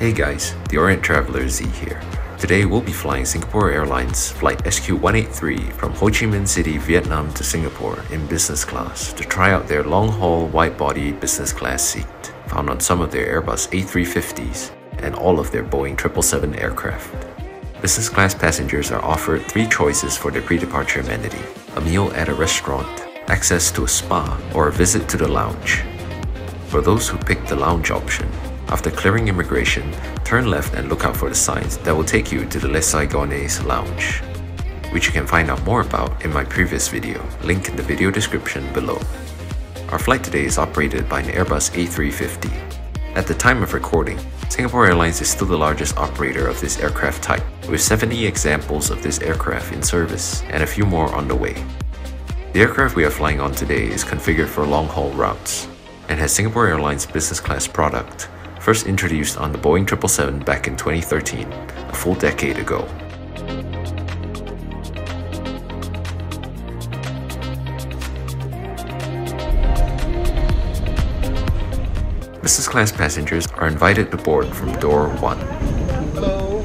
Hey guys, the Orient Traveler Z here. Today we'll be flying Singapore Airlines Flight SQ183 from Ho Chi Minh City, Vietnam to Singapore in business class to try out their long-haul wide-body business class seat, found on some of their Airbus A350s and all of their Boeing 777 aircraft. Business class passengers are offered 3 choices for their pre-departure amenity: a meal at a restaurant, access to a spa, or a visit to the lounge. For those who pick the lounge option, after clearing immigration, turn left and look out for the signs that will take you to the Les Saigonais lounge, which you can find out more about in my previous video, link in the video description below. Our flight today is operated by an Airbus A350. At the time of recording, Singapore Airlines is still the largest operator of this aircraft type, with 70 examples of this aircraft in service and a few more on the way. The aircraft we are flying on today is configured for long-haul routes and has Singapore Airlines business class product, first introduced on the Boeing 777 back in 2013, a full decade ago. Business class passengers are invited to board from door 1. Hello.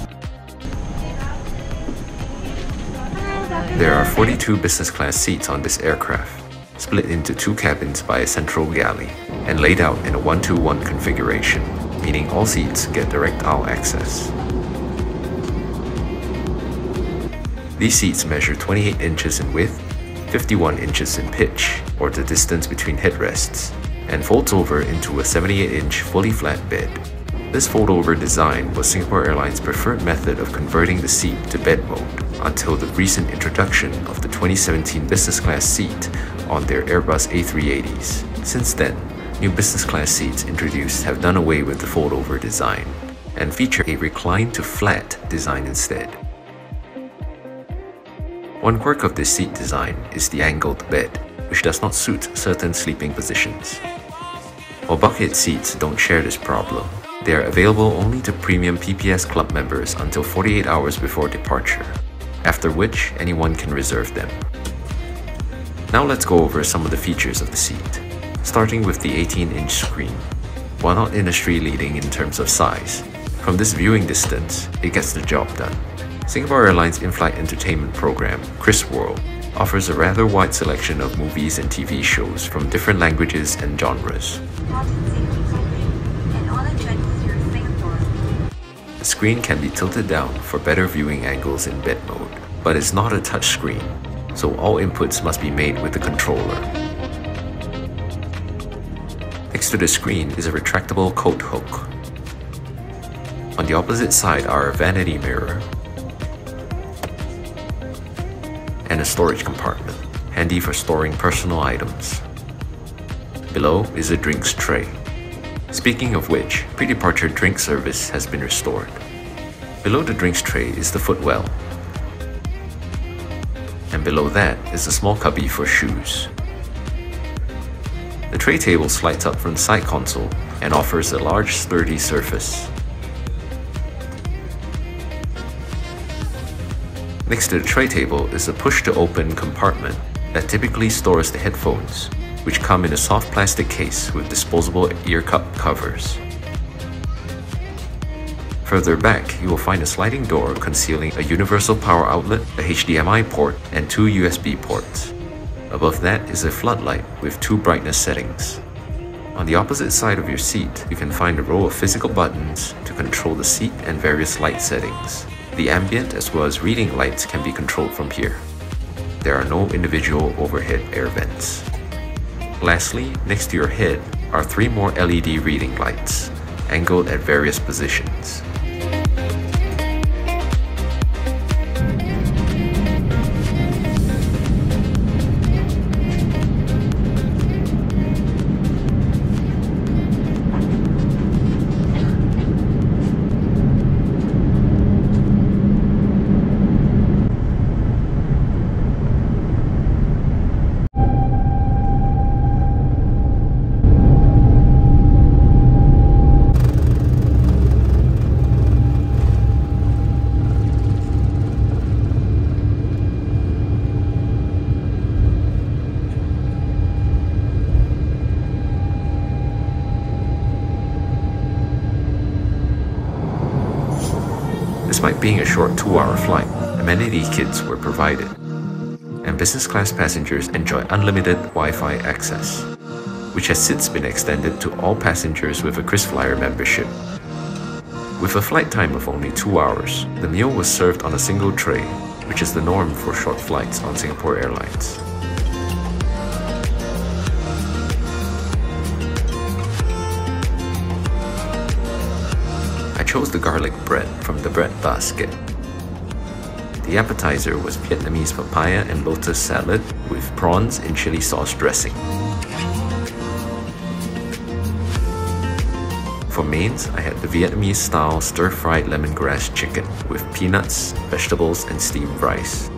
There are 42 business class seats on this aircraft, split into 2 cabins by a central galley, and laid out in a 1-to-1 configuration, meaning all seats get direct aisle access. These seats measure 28 inches in width, 51 inches in pitch, or the distance between headrests, and folds over into a 78-inch fully flat bed. This fold-over design was Singapore Airlines' preferred method of converting the seat to bed mode until the recent introduction of the 2017 business class seat on their Airbus A380s. Since then, new business class seats introduced have done away with the fold-over design and feature a recline-to-flat design instead. One quirk of this seat design is the angled bed, which does not suit certain sleeping positions. While bucket seats don't share this problem, they are available only to premium PPS Club members until 48 hours before departure, after which anyone can reserve them. Now let's go over some of the features of the seat, starting with the 18-inch screen. While not industry-leading in terms of size, from this viewing distance, it gets the job done. Singapore Airlines in-flight entertainment program, Chris World, offers a rather wide selection of movies and TV shows from different languages and genres. The screen can be tilted down for better viewing angles in bed mode, but it's not a touch screen, so all inputs must be made with the controller. Next to the screen is a retractable coat hook. On the opposite side are a vanity mirror and a storage compartment, handy for storing personal items. Below is a drinks tray. Speaking of which, pre-departure drink service has been restored. Below the drinks tray is the footwell, and below that is a small cubby for shoes. The tray table slides up from the side console and offers a large, sturdy surface. Next to the tray table is a push-to-open compartment that typically stores the headphones, which come in a soft plastic case with disposable ear cup covers. Further back, you will find a sliding door concealing a universal power outlet, a HDMI port, and 2 USB ports. Above that is a floodlight with 2 brightness settings. On the opposite side of your seat, you can find a row of physical buttons to control the seat and various light settings. The ambient as well as reading lights can be controlled from here. There are no individual overhead air vents. Lastly, next to your head are 3 more LED reading lights, angled at various positions. Despite being a short 2-hour flight, amenity kits were provided, and business class passengers enjoy unlimited Wi-Fi access, which has since been extended to all passengers with a KrisFlyer membership. With a flight time of only 2 hours, the meal was served on a single tray, which is the norm for short flights on Singapore Airlines. I chose the garlic bread from the bread basket. The appetizer was Vietnamese papaya and lotus salad with prawns in chili sauce dressing. For mains, I had the Vietnamese-style stir-fried lemongrass chicken with peanuts, vegetables, and steamed rice.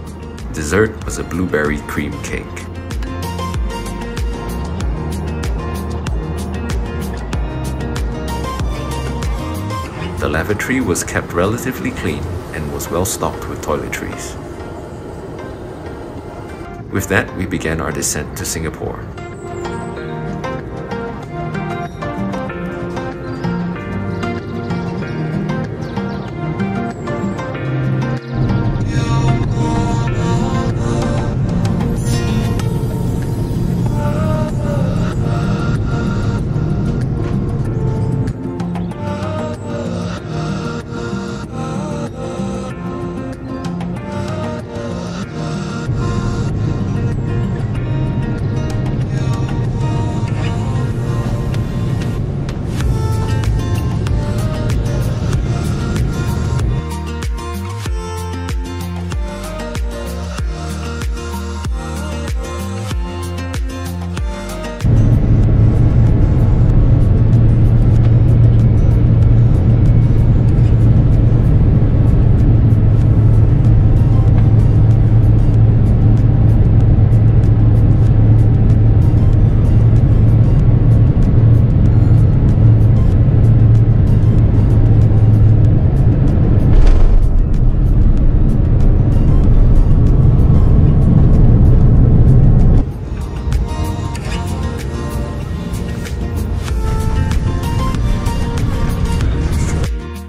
Dessert was a blueberry cream cake. The lavatory was kept relatively clean and was well stocked with toiletries. With that, we began our descent to Singapore.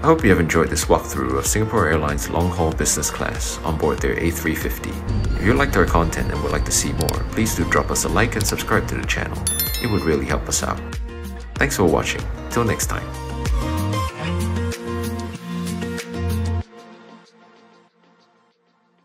I hope you have enjoyed this walkthrough of Singapore Airlines long-haul business class on board their A350. If you liked our content and would like to see more, please do drop us a like and subscribe to the channel. It would really help us out. Thanks for watching. Till next time.